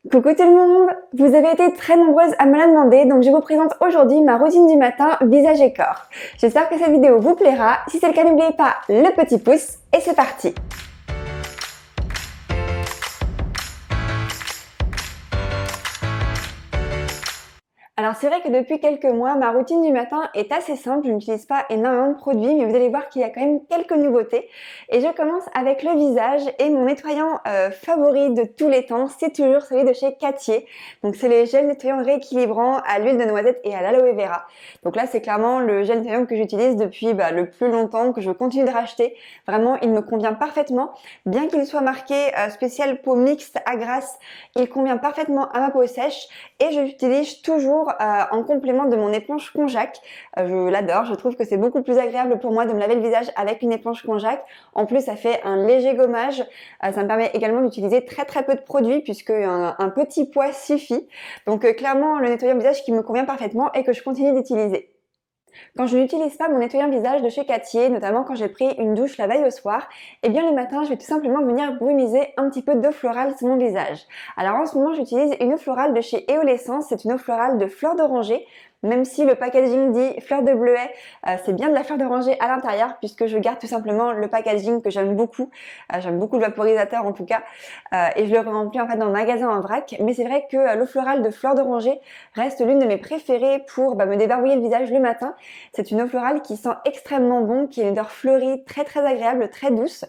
Coucou tout le monde! Vous avez été très nombreuses à me la demander, donc je vous présente aujourd'hui ma routine du matin visage et corps. J'espère que cette vidéo vous plaira. Si c'est le cas, n'oubliez pas le petit pouce et c'est parti! Alors c'est vrai que depuis quelques mois, ma routine du matin est assez simple, je n'utilise pas énormément de produits, mais vous allez voir qu'il y a quand même quelques nouveautés. Et je commence avec le visage et mon nettoyant favori de tous les temps, c'est toujours celui de chez Cattier. Donc c'est les gels nettoyants rééquilibrants à l'huile de noisette et à l'aloe vera. Donc là c'est clairement le gel nettoyant que j'utilise depuis le plus longtemps, que je continue de racheter. Vraiment il me convient parfaitement, bien qu'il soit marqué spécial peau mixte à grasse, il convient parfaitement à ma peau sèche et je l'utilise toujours en complément de mon éponge Conjac. Je l'adore, je trouve que c'est beaucoup plus agréable pour moi de me laver le visage avec une éponge Conjac. En plus, ça fait un léger gommage. Ça me permet également d'utiliser très peu de produits puisque un petit poids suffit. Donc clairement, le nettoyant visage qui me convient parfaitement et que je continue d'utiliser. Quand je n'utilise pas mon nettoyant visage de chez Cattier, notamment quand j'ai pris une douche la veille au soir, eh bien le matin, je vais tout simplement venir brumiser un petit peu d'eau florale sur mon visage. Alors en ce moment, j'utilise une eau florale de chez Eolessence, c'est une eau florale de fleur d'oranger. Même si le packaging dit fleur de bleuet, c'est bien de la fleur d'oranger à l'intérieur puisque je garde tout simplement le packaging que j'aime beaucoup. J'aime beaucoup le vaporisateur en tout cas et je le remplis en fait dans le magasin en vrac. Mais c'est vrai que l'eau florale de fleur d'oranger reste l'une de mes préférées pour me débarbouiller le visage le matin. C'est une eau florale qui sent extrêmement bon, qui a une odeur fleurie très agréable, très douce.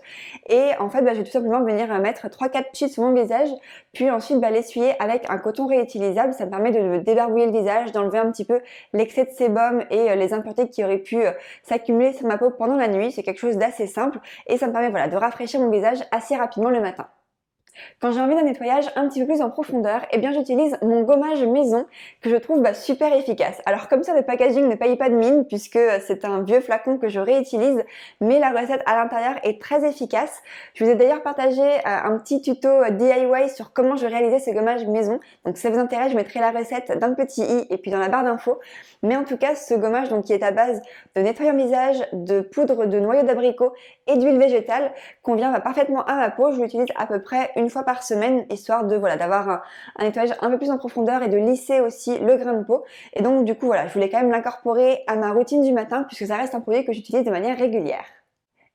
Et en fait, je vais tout simplement venir mettre 3-4 petits sur mon visage, puis ensuite l'essuyer avec un coton réutilisable. Ça me permet de me débarbouiller le visage, d'enlever un petit peu l'excès de sébum et les impuretés qui auraient pu s'accumuler sur ma peau pendant la nuit. C'est quelque chose d'assez simple et ça me permet de rafraîchir mon visage assez rapidement le matin. Quand j'ai envie d'un nettoyage un petit peu plus en profondeur, eh bien j'utilise mon gommage maison que je trouve super efficace. Alors comme ça, le packaging ne paye pas de mine puisque c'est un vieux flacon que je réutilise, mais la recette à l'intérieur est très efficace. Je vous ai d'ailleurs partagé un petit tuto DIY sur comment je réalisais ce gommage maison. Donc si ça vous intéresse, je mettrai la recette dans le petit i et puis dans la barre d'infos. Mais en tout cas, ce gommage qui est à base de nettoyant visage, de poudre de noyau d'abricot et d'huile végétale convient parfaitement à ma peau. Je l'utilise à peu près une fois par semaine, histoire de d'avoir un nettoyage un peu plus en profondeur et de lisser aussi le grain de peau. Et donc du coup je voulais quand même l'incorporer à ma routine du matin puisque ça reste un produit que j'utilise de manière régulière.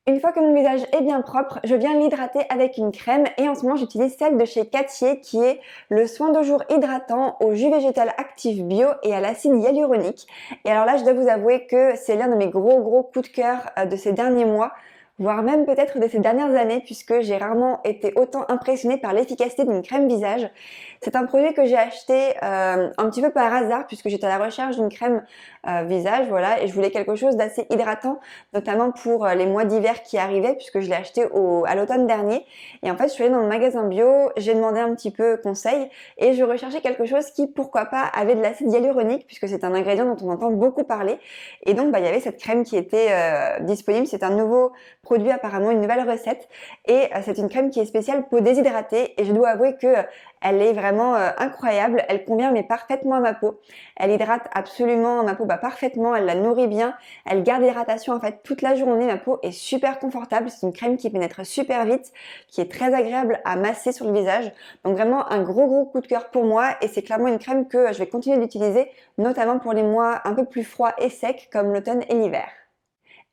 Une fois que mon visage est bien propre, je viens l'hydrater avec une crème et en ce moment j'utilise celle de chez Cattier qui est le soin de jour hydratant au jus végétal actif bio et à l'acide hyaluronique. Et alors là, je dois vous avouer que c'est l'un de mes gros coups de cœur de ces derniers mois, voire même peut-être de ces dernières années puisque j'ai rarement été autant impressionnée par l'efficacité d'une crème visage. C'est un produit que j'ai acheté un petit peu par hasard puisque j'étais à la recherche d'une crème visage, et je voulais quelque chose d'assez hydratant, notamment pour les mois d'hiver qui arrivaient puisque je l'ai acheté à l'automne dernier. Et en fait, je suis allée dans le magasin bio, j'ai demandé un petit peu conseil et je recherchais quelque chose qui, pourquoi pas, avait de l'acide hyaluronique puisque c'est un ingrédient dont on entend beaucoup parler. Et donc, il y avait cette crème qui était disponible. C'est un nouveau produit, apparemment une nouvelle recette et c'est une crème qui est spéciale peau déshydratée et je dois avouer que elle est vraiment incroyable, elle convient mais parfaitement à ma peau, elle hydrate absolument ma peau parfaitement, elle la nourrit bien, elle garde l'hydratation en fait toute la journée, ma peau est super confortable, c'est une crème qui pénètre super vite, qui est très agréable à masser sur le visage, donc vraiment un gros coup de cœur pour moi et c'est clairement une crème que je vais continuer d'utiliser, notamment pour les mois un peu plus froids et secs comme l'automne et l'hiver.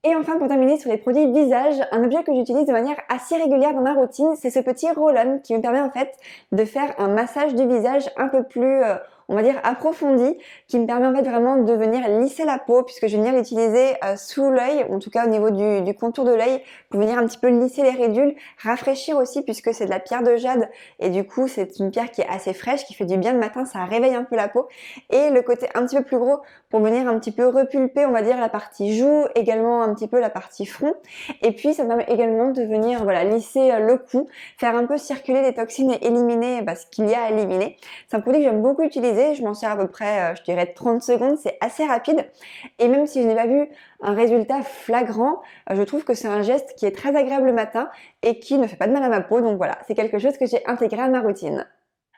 Et enfin, pour terminer sur les produits visage, un objet que j'utilise de manière assez régulière dans ma routine, c'est ce petit roll-on qui me permet en fait de faire un massage du visage un peu plus, on va dire, approfondi, qui me permet en fait vraiment de venir lisser la peau puisque je vais venir l'utiliser sous l'œil, en tout cas au niveau du contour de l'œil, pour venir un petit peu lisser les ridules, rafraîchir aussi puisque c'est de la pierre de jade et du coup c'est une pierre qui est assez fraîche, qui fait du bien le matin, ça réveille un peu la peau. Et le côté un petit peu plus gros pour venir un petit peu repulper, on va dire, la partie joue, également un petit peu la partie front. Et puis ça me permet également de venir lisser le cou, faire un peu circuler les toxines et éliminer ce qu'il y a à éliminer. C'est un produit que j'aime beaucoup utiliser, je m'en sers à peu près, je dirais 30 secondes, c'est assez rapide. Et même si je n'ai pas vu un résultat flagrant, je trouve que c'est un geste qui est très agréable le matin et qui ne fait pas de mal à ma peau. Donc voilà, c'est quelque chose que j'ai intégré à ma routine.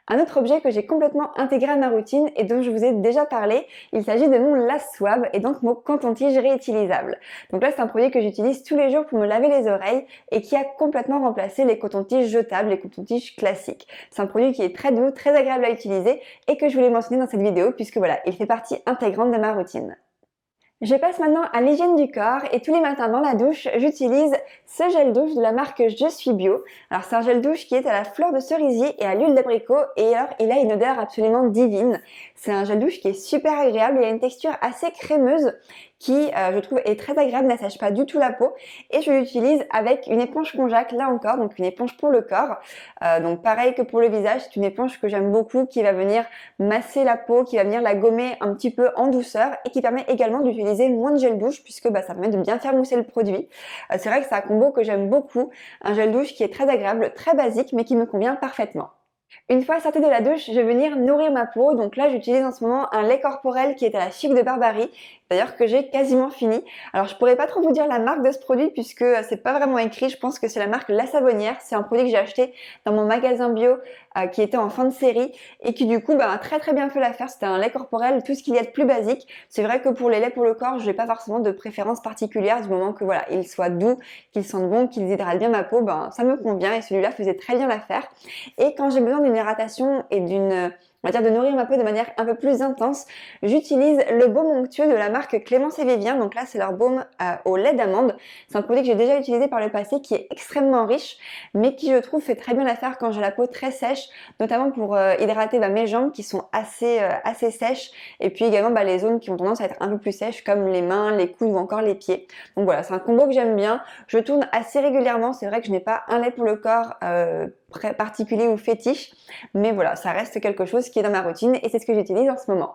Un autre objet que j'ai complètement intégré à ma routine et dont je vous ai déjà parlé, il s'agit de mon lave-swab et donc mon coton-tige réutilisable. Donc là, c'est un produit que j'utilise tous les jours pour me laver les oreilles et qui a complètement remplacé les cotons-tiges jetables, les cotons-tiges classiques. C'est un produit qui est très doux, très agréable à utiliser et que je voulais mentionner dans cette vidéo puisque voilà, il fait partie intégrante de ma routine. Je passe maintenant à l'hygiène du corps et tous les matins dans la douche, j'utilise ce gel douche de la marque Je suis bio. Alors c'est un gel douche qui est à la fleur de cerisier et à l'huile d'abricot et alors il a une odeur absolument divine. C'est un gel douche qui est super agréable, il a une texture assez crémeuse qui je trouve est très agréable, n'assèche pas du tout la peau et je l'utilise avec une éponge konjac là encore, donc une éponge pour le corps. Donc pareil que pour le visage, c'est une éponge que j'aime beaucoup qui va venir masser la peau, qui va venir la gommer un petit peu en douceur et qui permet également d'utiliser moins de gel douche puisque ça permet de bien faire mousser le produit. C'est vrai que c'est un combo que j'aime beaucoup, un gel douche qui est très agréable, très basique mais qui me convient parfaitement. Une fois sortie de la douche, je vais venir nourrir ma peau. Donc là, j'utilise en ce moment un lait corporel qui est à la Chic de Barbarie, d'ailleurs que j'ai quasiment fini. Alors je pourrais pas trop vous dire la marque de ce produit puisque c'est pas vraiment écrit. Je pense que c'est la marque La Savonnière. C'est un produit que j'ai acheté dans mon magasin bio qui était en fin de série et qui du coup a très très bien fait l'affaire. C'était un lait corporel, tout ce qu'il y a de plus basique. C'est vrai que pour les laits pour le corps, je n'ai pas forcément de préférence particulière du moment que voilà, ils soient doux, qu'ils sentent bon, qu'ils hydratent bien ma peau, ça me convient et celui-là faisait très bien l'affaire. Et quand j'ai besoin d'une hydratation et on va dire de nourrir ma peau de manière un peu plus intense, j'utilise le baume onctueux de la marque Clémence et Vivien. Donc là, c'est leur baume au lait d'amande. C'est un produit que j'ai déjà utilisé par le passé qui est extrêmement riche, mais qui je trouve fait très bien l'affaire quand j'ai la peau très sèche, notamment pour hydrater mes jambes qui sont assez sèches et puis également les zones qui ont tendance à être un peu plus sèches comme les mains, les coudes ou encore les pieds. Donc voilà, c'est un combo que j'aime bien. Je tourne assez régulièrement. C'est vrai que je n'ai pas un lait pour le corps particulier ou fétiche, mais voilà, ça reste quelque chose qui est dans ma routine et c'est ce que j'utilise en ce moment.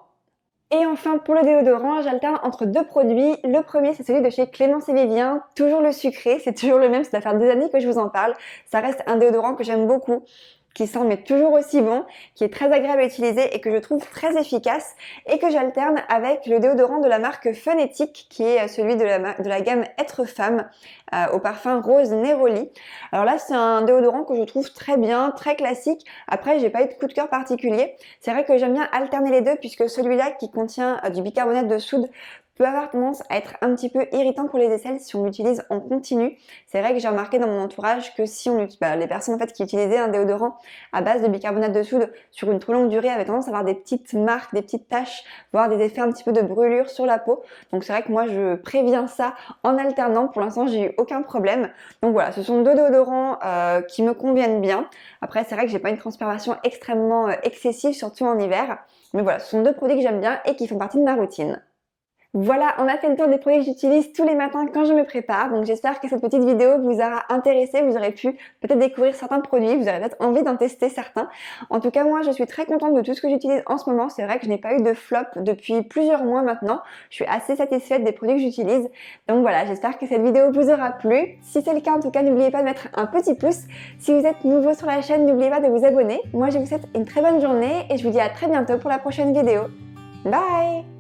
Et enfin, pour le déodorant, j'alterne entre deux produits. Le premier, c'est celui de chez Clémence et Vivien, toujours le sucré, c'est toujours le même, ça doit faire des années que je vous en parle. Ça reste un déodorant que j'aime beaucoup, qui sent mais toujours aussi bon, qui est très agréable à utiliser et que je trouve très efficace et que j'alterne avec le déodorant de la marque Phonétique qui est celui de la gamme Être Femme au parfum rose Neroli. Alors là, c'est un déodorant que je trouve très bien, très classique. Après, j'ai pas eu de coup de cœur particulier. C'est vrai que j'aime bien alterner les deux puisque celui-là qui contient du bicarbonate de soude peut avoir tendance à être un petit peu irritant pour les aisselles si on l'utilise en continu. C'est vrai que j'ai remarqué dans mon entourage que si on les personnes en fait qui utilisaient un déodorant à base de bicarbonate de soude sur une trop longue durée avaient tendance à avoir des petites marques, des petites taches, voire des effets un petit peu de brûlure sur la peau. Donc c'est vrai que moi je préviens ça en alternant. Pour l'instant j'ai eu aucun problème. Donc voilà, ce sont deux déodorants qui me conviennent bien. Après c'est vrai que j'ai pas une transpiration extrêmement excessive, surtout en hiver. Mais voilà, ce sont deux produits que j'aime bien et qui font partie de ma routine. Voilà, on a fait le tour des produits que j'utilise tous les matins quand je me prépare. Donc j'espère que cette petite vidéo vous aura intéressé, vous aurez pu peut-être découvrir certains produits, vous aurez peut-être envie d'en tester certains. En tout cas, moi je suis très contente de tout ce que j'utilise en ce moment. C'est vrai que je n'ai pas eu de flop depuis plusieurs mois maintenant. Je suis assez satisfaite des produits que j'utilise. Donc voilà, j'espère que cette vidéo vous aura plu. Si c'est le cas, en tout cas, n'oubliez pas de mettre un petit pouce. Si vous êtes nouveau sur la chaîne, n'oubliez pas de vous abonner. Moi je vous souhaite une très bonne journée et je vous dis à très bientôt pour la prochaine vidéo. Bye!